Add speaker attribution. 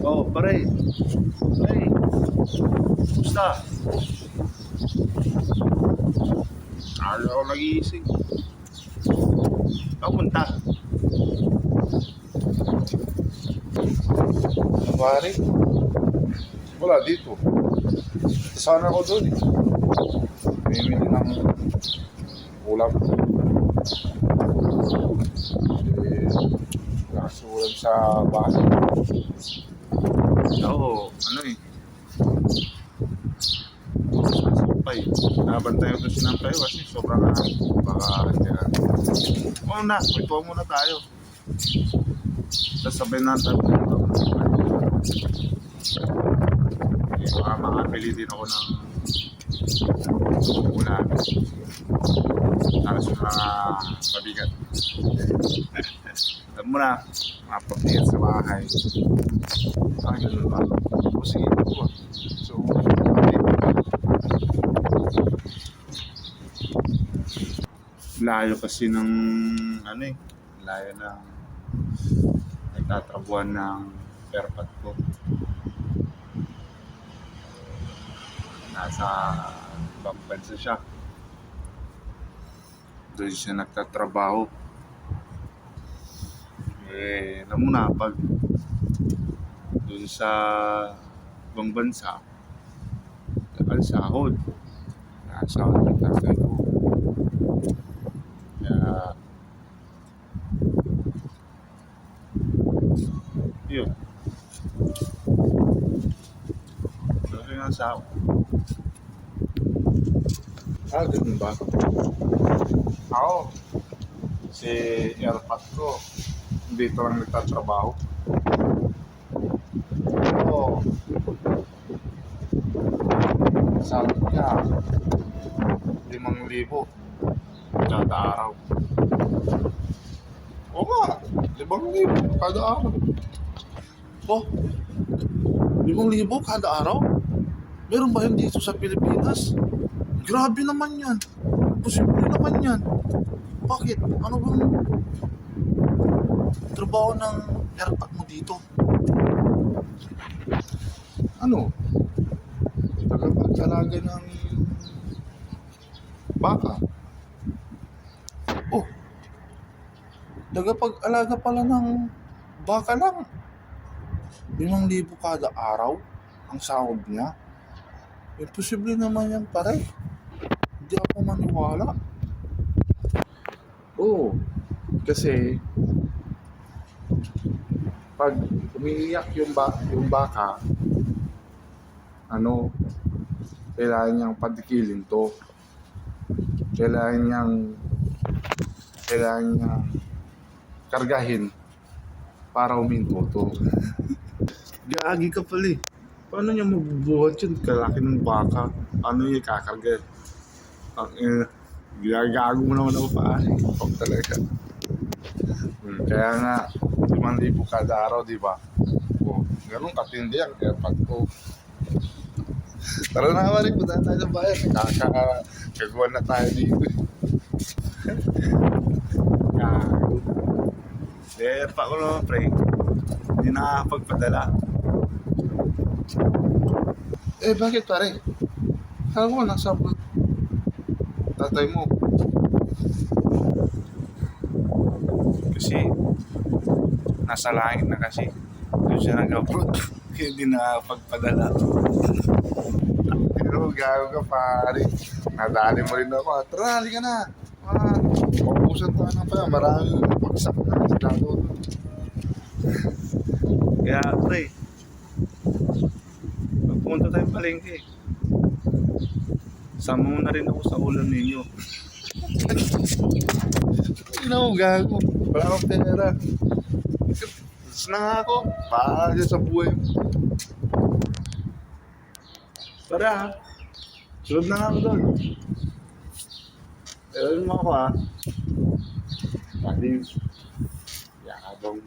Speaker 1: Oh, pare. Pare. Kumusta? Ayaw ako nag-iising. Papunta.
Speaker 2: Pare, wala dito. Sana ako doon eh. Bimili ng ulam. Kasulan sa bahay.
Speaker 1: Oo, ano eh. Sasampay. Nabantay ko ito sinampay kasi sobrang baka hindi na. Oo na, ito muna tayo. Sasabay na tayo. Baka makapili din ako ng ulam. Para sa mga pabigat. Alam mo na, mapabigat sa bahay. Ah, ganun ba? O sige, ito. So, layo kasi ng ano eh, layo ng nagtatrabuhan ng airpot ko. Nasa ibang bansa siya. Doon siya nagtatrabaho. Eh, alam mo na, pag doon sa ibang bansa, ang sahod. Nasahod ng tatay ko. Kaya, yun. So, yun ang sahod.
Speaker 2: Ah, ganun ba? Ako, si airpot ko, dito lang nagtatrabaho. Oo. Sabi niya, 5,000 kada araw. Oo nga, 5,000 kada araw.
Speaker 3: Oh, 5,000 kada araw? Meron ba yun dito sa Pilipinas? Grabe naman yan. Posible naman yan. Bakit? Ano bang trabaho ng airpot mo dito?
Speaker 2: Ano? Tagapag-alaga ng baka.
Speaker 3: Oh, tagapag-alaga pala ng baka lang. 5,000 kada araw ang sahod niya. Imposible naman yan, pare. Hindi ako maniwala.
Speaker 2: Oo. Kasi pag umiiyak yung baka, ano, kailangan niyang padikilin to. Kailangan niyang kargahin para huminto to.
Speaker 1: Gagi ka pala eh. Paano niya mabubuhat yun? Kalaki ng baka. Paano niya kakarga? Ginagago mo naman ako pare.
Speaker 2: Huwag talaga. Kaya nga, 5,000 kada araw, di ba? O, ganun katindi ang airpot ko. Tara na naman rin, punta tayo sa bayan. Kagawa na tayo dito.
Speaker 1: Gago. Eh, pa ko naman pre. Hindi nakakapagpadala.
Speaker 2: Eh, bakit pare? Alam mo, nasa tatay mo.
Speaker 1: Kasi nasa langit na kasi. Doon siya nag-abroad. Kaya hindi nakakapagpadala.
Speaker 2: Pero gago ka pare. Nadali mo rin ako. Tara, halika na. Paubusan tayo na pa. Maraming pagsak na sila doon.
Speaker 1: Kaya pre, pagpunta tayong palengke, sama mo na rin ako sa ulam ninyo.
Speaker 2: Ina mo, gago. Wala akong pera. Tapos na nga ako. Para dyan sa buhay mo.
Speaker 1: Tara ha. Sunod na nga ako doon. Pero mo ako ha.
Speaker 2: Pati, yakabang